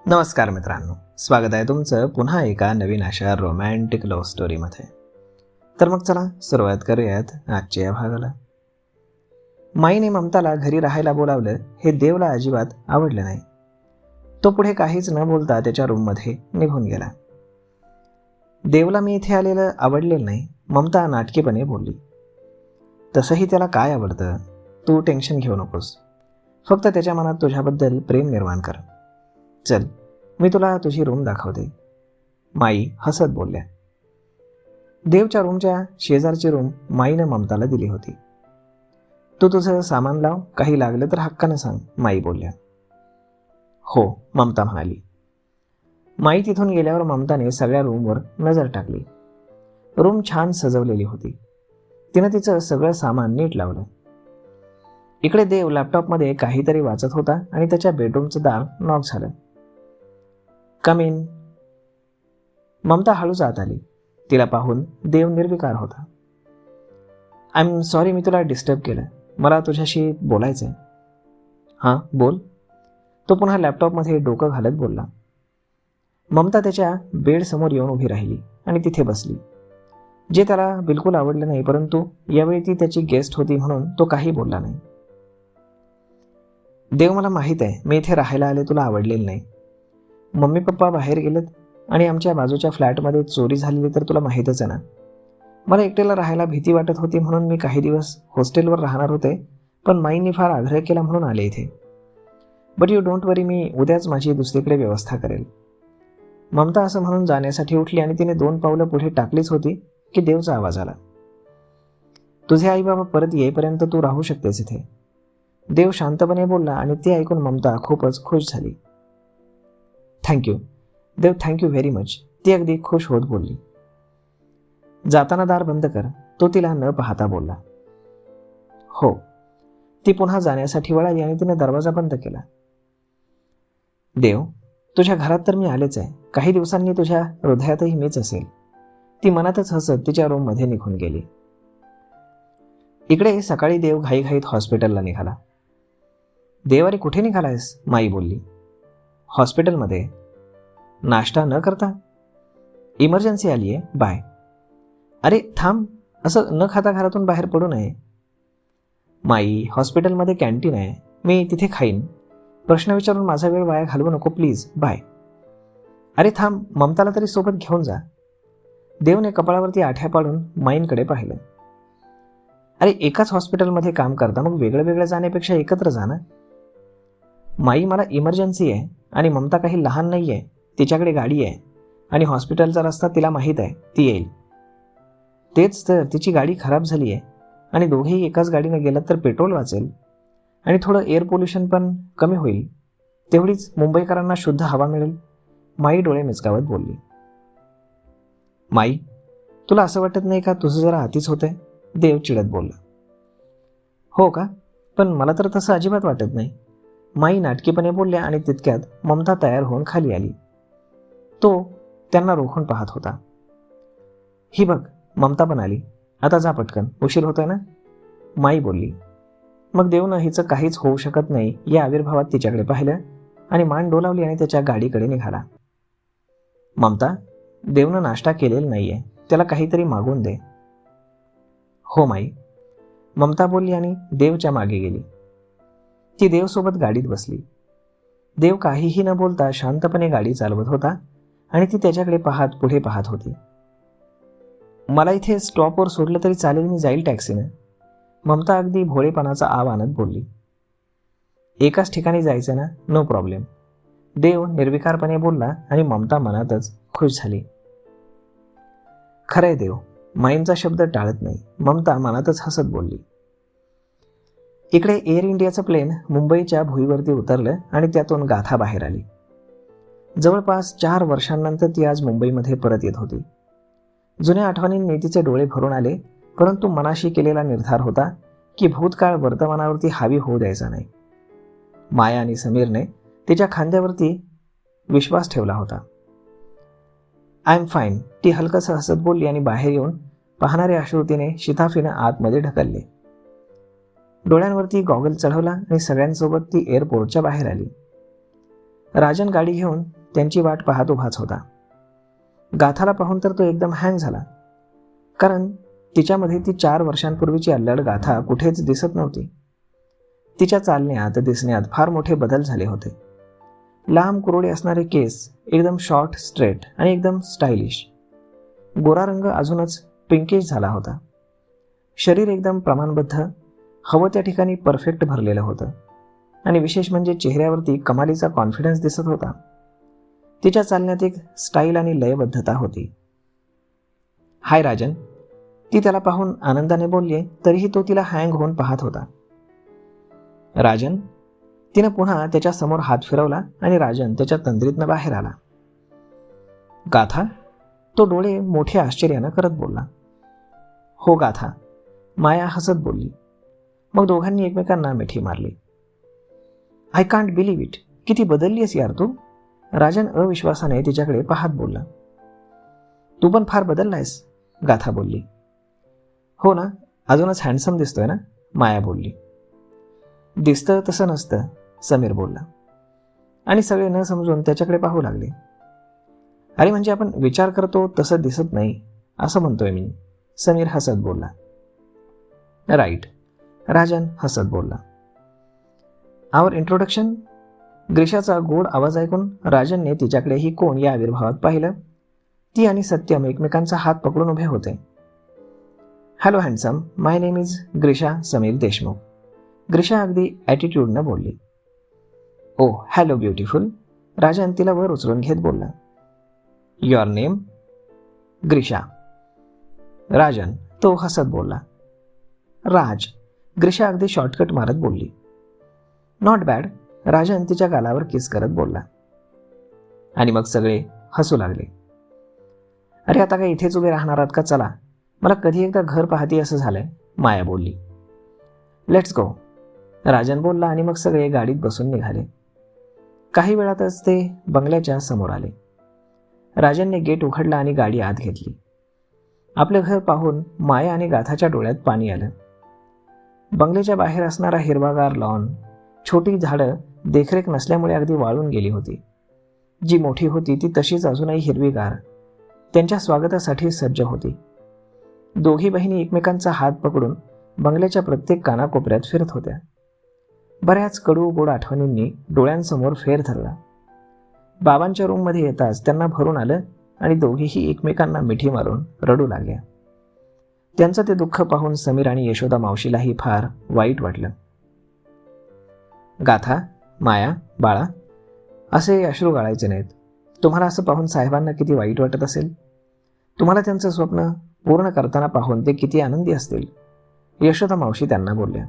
नमस्कार मित्रांनो, स्वागत आहे तुमचं पुन्हा एका नवीन अशा रोमॅन्टिक लव्ह स्टोरीमध्ये. तर मग चला सुरुवात करूयात आजच्या या भागाला. माईने ममताला घरी राहायला बोलावलं हे देवला अजिबात आवडलं नाही. तो पुढे काहीच न बोलता त्याच्या रूममध्ये निघून गेला. देवला मी इथे आलेलं आवडलेलं नाही, ममता नाटकीपणे बोलली. तसंही त्याला काय आवडतं? तू टेन्शन घेऊ नकोस, फक्त त्याच्या मनात तुझ्याबद्दल प्रेम निर्माण कर. चल, मी तुला तुझी रूम दाखवते, माई हसत बोलल्या. देवच्या रूमच्या शेजारची रूम माईनं ममताला दिली होती. तू तुझं सामान लाव, काही लागलं तर हक्कानं सांग, माई बोलल्या. हो, ममता म्हणाली. माई तिथून गेल्यावर ममताने सगळ्या रूमवर नजर टाकली. रूम छान सजवलेली होती. तिनं तिचं सगळं सामान नीट लावलं. इकडे देव लॅपटॉपमध्ये काहीतरी वाचत होता आणि त्याच्या बेडरूमचं दार नॉक झालं. कम इन. ममता हळूच आत आली. तिला पाहून देव निर्विकार होता. आय एम सॉरी, मी तुला डिस्टर्ब केलं, मला तुझ्याशी बोलायचंय. हां बोल, तो पुन्हा लॅपटॉपमध्ये डोकं घालत बोलला. ममता त्याच्या बेडसमोर येऊन उभी राहिली आणि तिथे बसली, जे त्याला बिलकुल आवडलं नाही, परंतु यावेळी ती त्याची गेस्ट होती म्हणून तो काही बोलला नाही. देव, मला माहीत आहे मी इथे राहायला आले तुला आवडलेलं नाही. मम्मी पप्पा बाहेर गेलेत आणि आमच्या बाजूच्या फ्लॅटमध्ये चोरी झालेली तर तुला माहीतच आहे ना. मला एकट्याला राहायला भीती वाटत होती म्हणून मी काही दिवस हॉस्टेलवर राहणार होते, पण माईंनी फार आग्रह केला म्हणून आले इथे. बट यू डोंट वरी, मी उद्याच माझी दुसरीकडे व्यवस्था करेल. ममता असं म्हणून जाण्यासाठी उठली आणि तिने 2 पावलं पुढे टाकलीच होती की देवचा आवाज आला. तुझे आई बाबा परत येईपर्यंत तू राहू शकतेस इथे, देव शांतपणे बोलला आणि ते ऐकून ममता खूपच खुश झाली. थँक्यू देव, थँक्यू व्हेरी मच, ती अगदी खुश होत बोलली. जाताना दार बंद कर, तो तिला न पाहता बोलला. हो. ती पुन्हा जाण्यासाठी वळाली आणि तिने दरवाजा बंद केला. देव, तुझ्या घरात तर मी आलेच आहे, काही दिवसांनी तुझ्या हृदयातही मीच असेल. ती मनातच हसत तिच्या रूममध्ये निघून गेली. इकडे सकाळी देव घाईघाईत हॉस्पिटलला निघाला. देव, अरे कुठे निघालायस? माई बोलली. हॉस्पिटलमध्ये. नाश्ता न करता? इमर्जन्सी आली आहे, बाय. अरे थांब, असं न खाता घरातून बाहेर पडू नये. माई, हॉस्पिटलमध्ये कॅन्टीन आहे, मी तिथे खाईन. प्रश्न विचारून माझा वेळ वाया घालवू नको प्लीज, बाय. अरे थांब, ममताला तरी सोबत घेऊन जा. देवने कपाळावरती आठ्या पाडून माईंकडे पाहिलं. अरे एकाच हॉस्पिटलमध्ये काम करता, मग वेगळं वेगळं जाण्यापेक्षा एकत्र जा ना. माई, मला इमर्जन्सी आहे आणि ममता काही लहान नाही आहे, तिच्याकडे गाडी आहे आणि हॉस्पिटलचा रस्ता तिला माहीत आहे, ती येईल. तेच तर, तिची गाडी खराब झाली आहे आणि दोघेही एकाच गाडीने गेलात तर पेट्रोल वाचेल आणि थोडं एअर पोल्युशन पण कमी होईल. तेवढीच मुंबईकरांना शुद्ध हवा मिळेल, माई डोळे मिचकावत बोलली. माई, तुला असं वाटत नाही का तुझं जरा अतिच होतंय? देव चिडत बोलला. हो का? पण मला तर तसं अजिबात वाटत नाही, माई नाटकीपणे बोलल्या आणि तितक्यात ममता तयार होऊन खाली आली. तो त्यांना रोखून पाहत होता. ही बघ, ममता पण आली, आता जा पटकन, उशीर होतोय ना, माई बोलली. मग देवनं हिचं काहीच होऊ शकत नाही या आविर्भावात तिच्याकडे पाहिलं आणि मान डोलावली आणि त्याच्या गाडीकडे निघाला. ममता, देवनं नाश्ता केलेला नाहीये, त्याला काहीतरी मागून दे. हो माई, ममता बोलली आणि देवच्या मागे गेली. ती देवसोबत गाडीत बसली. देव काहीही न बोलता शांतपणे गाडी चालवत होता आणि ती त्याच्याकडे पाहत पुढे पाहत होती. मला इथे स्टॉपवर सोडलं तरी चालेल, मी जाईल टॅक्सीनं, ममता अगदी भोळेपणाचा आव आणत बोलली. एकाच ठिकाणी जायचं ना, नो प्रॉब्लेम, देव निर्विकारपणे बोलला आणि ममता मनातच खुश झाली. खरंय देव, माईंचा शब्द टाळत नाही, ममता मनातच हसत बोलली. इकडे एअर इंडियाचं प्लेन मुंबईच्या भुईवरती उतरलं आणि त्यातून गाथा बाहेर आली. जवळपास 4 वर्षांनंतर ती आज मुंबईमध्ये परत येत होती. जुन्या आठवणींनी तिचे डोळे भरून आले, परंतु मनाशी केलेला निर्धार होता की भूतकाळ वर्तमानावरती हावी होऊ द्यायचा नाही. माया आणि समीरने तिच्या खांद्यावरती विश्वास ठेवला होता. आय एम फाईन, ती हलकसं हसत बोलली आणि बाहेर येऊन पाहणारे अश्रू तिने शिताफीनं आतमध्ये ढकलले. डोळ्यांवरती गॉगल चढवला आणि सगळ्यांसोबत ती एअरपोर्टच्या बाहेर आली. राजन गाडी घेऊन त्यांची वाट पाहत उभाच होता. गाथाला पाहून तर तो एकदम हँग झाला, कारण तिच्यामध्ये ती 4 वर्षांपूर्वीची अल्लड गाथा कुठेच दिसत नव्हती. तिच्या चालण्यात दिसण्यात फार मोठे बदल झाले होते. लांब कुरडे असणारे केस एकदम शॉर्ट, स्ट्रेट आणि एकदम स्टायलिश. गोरा रंग अजूनच पिंकिश झाला होता. शरीर एकदम प्रमाणबद्ध, हवं त्या ठिकाणी परफेक्ट भरलेलं होतं. आणि विशेष म्हणजे चेहऱ्यावरती कमालीचा कॉन्फिडन्स दिसत होता. तिच्या चालण्यात एक स्टाईल आणि लयबद्धता होती. हाय राजन, ती त्याला पाहून आनंदाने बोलली, तरीही तो तिला हँग होऊन पाहत होता. राजन, तिनं पुन्हा त्याच्या समोर हात फिरवला आणि राजन त्याच्या तंद्रीतनं बाहेर आला. गाथा, तो डोळे मोठे आश्चर्यानं करत बोलला. हो गाथा, माया हसत बोलली. मग दोघांनी एकमेकांना मिठी मारली. आय कांट बिलीव्ह इट, किती बदललीस यार तू, राजन अविश्वासाने तिच्याकडे पाहत बोलला. तू पण फार बदललायस, गाथा बोलली. हो ना, अजूनच हँडसम दिसतोय ना, माया बोलली. दिसतं तसं नसतं, समीर बोलला. आणि सगळे न समजून त्याच्याकडे पाहू लागले. अरे म्हणजे आपण विचार करतो तसं दिसत नाही असं म्हणतोय मी, समीर हसत बोलला. राईट, राजन हसत बोलला. आवर इंट्रोडक्शन. ग्रीशाचा गोड आवाज ऐकून राजनने तिच्याकडे ही कोण या आविर्भावात पाहिलं. ती आणि सत्यम एकमेकांचा हात पकडून उभे होते. Hello handsome, my name is ग्रीशा Sameer Deshmukh, ग्रीशा अगदी ॲटिट्यूडनं बोलली. ओ हॅलो ब्युटिफुल, राजन तिला वर उचलून घेत बोलला. Your name? ग्रीशा. राजन, तो हसत बोलला. राज, ग्रीशा अगदी शॉर्टकट मारत बोलली. नॉट बॅड, राजन तिच्या गालावर किस करत बोलला. आणि मग सगळे हसू लागले. अरे आता काय इथेच उभे राहणार आहात का, चला, मला कधी एकदा घर पाहती असं झालंय, माया बोलली. लेट्स गो, राजन बोलला आणि मग सगळे गाडीत बसून निघाले. काही वेळातच ते बंगल्याच्या समोर आले. राजनने गेट उघडला आणि गाडी आत घेतली. आपलं घर पाहून माया आणि गाथाच्या डोळ्यात पाणी आलं. बंगल्याच्या बाहेर असणारा हिरवागार लॉन, छोटी झाडं देखरेख नसल्यामुळे अगदी वाळून गेली होती. जी मोठी होती ती तशीच अजूनही हिरवीगार त्यांच्या स्वागतासाठी सज्ज होती. दोघी बहिणी एकमेकांचा हात पकडून बंगल्याच्या प्रत्येक कानाकोपऱ्यात फिरत होत्या. बऱ्याच कडू गोड आठवणींनी डोळ्यांसमोर फेर धरला. बाबांच्या रूममध्ये येताच त्यांना भरून आलं आणि दोघीही एकमेकांना मिठी मारून रडू लागल्या. त्यांचं ते दुःख पाहून समीर आणि यशोदा मावशीलाही फार वाईट वाटलं. गाथा, माया, बाळा, असे अश्रू गाळायचे नाहीत. तुम्हाला असं पाहून साहेबांना किती वाईट वाटत असेल. तुम्हाला त्यांचं स्वप्न पूर्ण करताना पाहून ते किती आनंदी असतील, यशोदा मावशी त्यांना बोलल्या.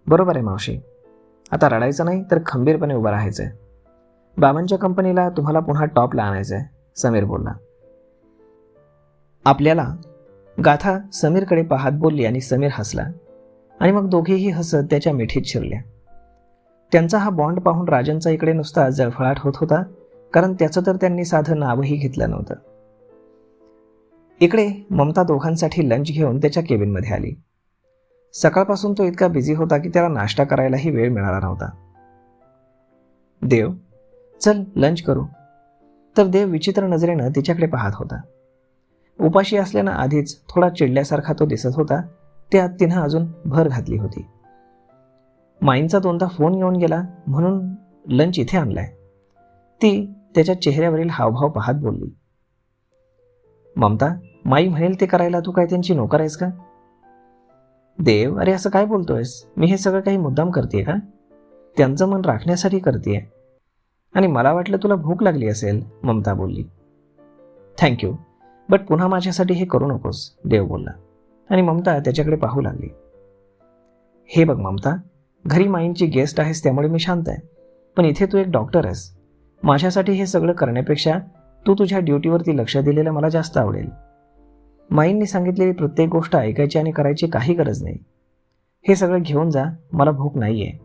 बरोबर आहे मावशी, आता रडायचं नाही तर खंबीरपणे उभं राहायचंय. बाबांच्या कंपनीला तुम्हाला पुन्हा टॉपला आणायचंय, समीर बोलला. आपल्याला, गाथा समीरकडे पाहत बोलली आणि समीर हसला आणि मग दोघेही हसत त्याच्या मिठीत शिरल्या. त्यांचा हा बॉन्ड पाहून राजनचा इकडे नुसता जळफळाट होत होता, कारण त्याचं तर त्यांनी साधं नावही घेतलं नव्हतं. इकडे ममता दोघांसाठी लंच घेऊन त्याच्या केबिनमध्ये आली. सकाळपासून तो इतका बिझी होता की त्याला नाश्ता करायलाही वेळ मिळाला नव्हता. देव, चल लंच करू. तर देव विचित्र नजरेनं तिच्याकडे पाहत होता. उपाशी असल्यानं आधीच थोडा चिडल्यासारखा तो दिसत होता. त्यात तिनं अजून भर घातली होती. माईंचा 2दा फोन येऊन गेला म्हणून लंच इथे आणलाय, ती त्याच्या चेहऱ्यावरील हावभाव पाहत बोलली. ममता, माई म्हणेल ते करायला तू काय त्यांची नोकर आहेस का? देव, अरे असं काय बोलतोयस, मी हे सगळं काही मुद्दाम करते का? त्यांचं मन राखण्यासाठी करते. आणि मला वाटलं तुला भूक लागली असेल, ममता बोलली. थँक्यू, बट पुन्हा माझ्यासाठी हे करू नकोस, देव बोलला. आणि ममता त्याच्याकडे पाहू लागली. हे बघ ममता, घरी माईंची गेस्ट आहेस त्यामुळे मी शांत आहे, पण इथे तू एक डॉक्टर आहेस. माझ्यासाठी हे सगळं करण्यापेक्षा तू तुझ्या ड्युटीवरती लक्ष दिलेलं मला जास्त आवडेल. माईंनी सांगितलेली प्रत्येक गोष्ट ऐकायची आणि करायची काही गरज नाही. हे सगळं घेऊन जा, मला भूक नाही आहे.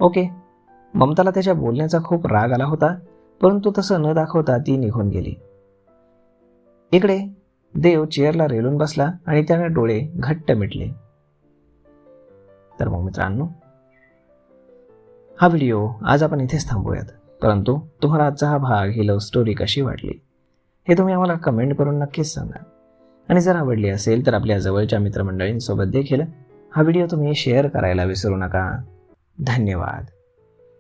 ओके. ममताला त्याच्या बोलण्याचा खूप राग आला होता, परंतु तसं न दाखवता ती निघून गेली. इकडे देव चेअरला रेलून बसला आणि त्याने डोळे घट्ट मिटले. तर मग मित्रांनो, हा व्हिडिओ आज आपण इथेच थांबूयात, परंतु तुम्हाला आजचा हा भाग, ही लव्ह स्टोरी कशी वाटली हे तुम्ही आम्हाला कमेंट करून नक्कीच सांगा. आणि जर आवडली असेल तर आपल्या जवळच्या मित्रमंडळींसोबत देखील हा व्हिडिओ तुम्ही शेअर करायला विसरू नका. धन्यवाद.